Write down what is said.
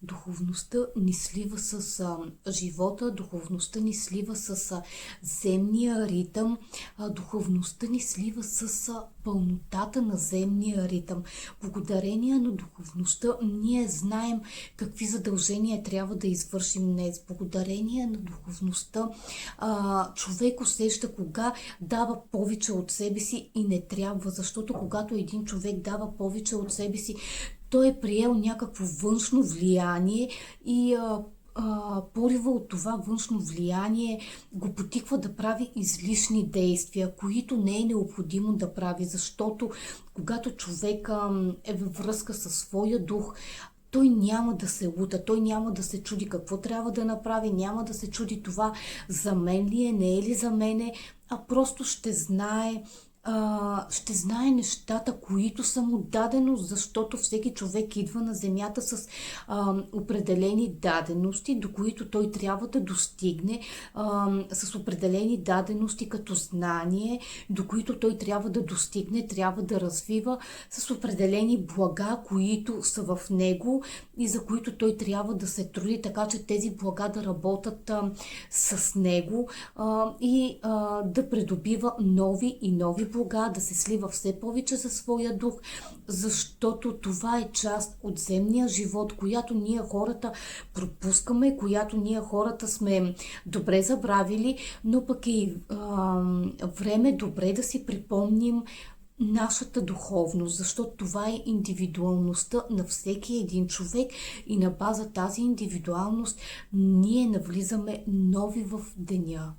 Духовността ни слива с живота, духовността ни слива с земния ритъм, духовността ни слива с пълнотата на земния ритъм. Благодарение на духовността ние знаем какви задължения трябва да извършим днес. Благодарение на духовността човек усеща кога дава повече от себе си и не трябва, защото когато един човек дава повече от себе си, той е приел някакво външно влияние и порива от това външно влияние го потиква да прави излишни действия, които не е необходимо да прави, защото когато човек е във връзка със своя дух, той няма да се лута, той няма да се чуди какво трябва да направи, няма да се чуди това за мен ли е, не е ли за мене, а просто ще знае нещата, които са му дадено, защото всеки човек идва на земята с определени дадености, до които той трябва да достигне, с определени дадености като знание, до които той трябва да достигне, трябва да развива, с определени блага, които са в него и за които той трябва да се труди, така че тези блага да работят с него и да придобива нови и нови блага, да се слива все повече със своя дух, защото това е част от земния живот, която ние хората пропускаме, която ние хората сме добре забравили, но пък е време добре да си припомним нашата духовност, защото това е индивидуалността на всеки един човек и на база тази индивидуалност ние навлизаме нови в деня.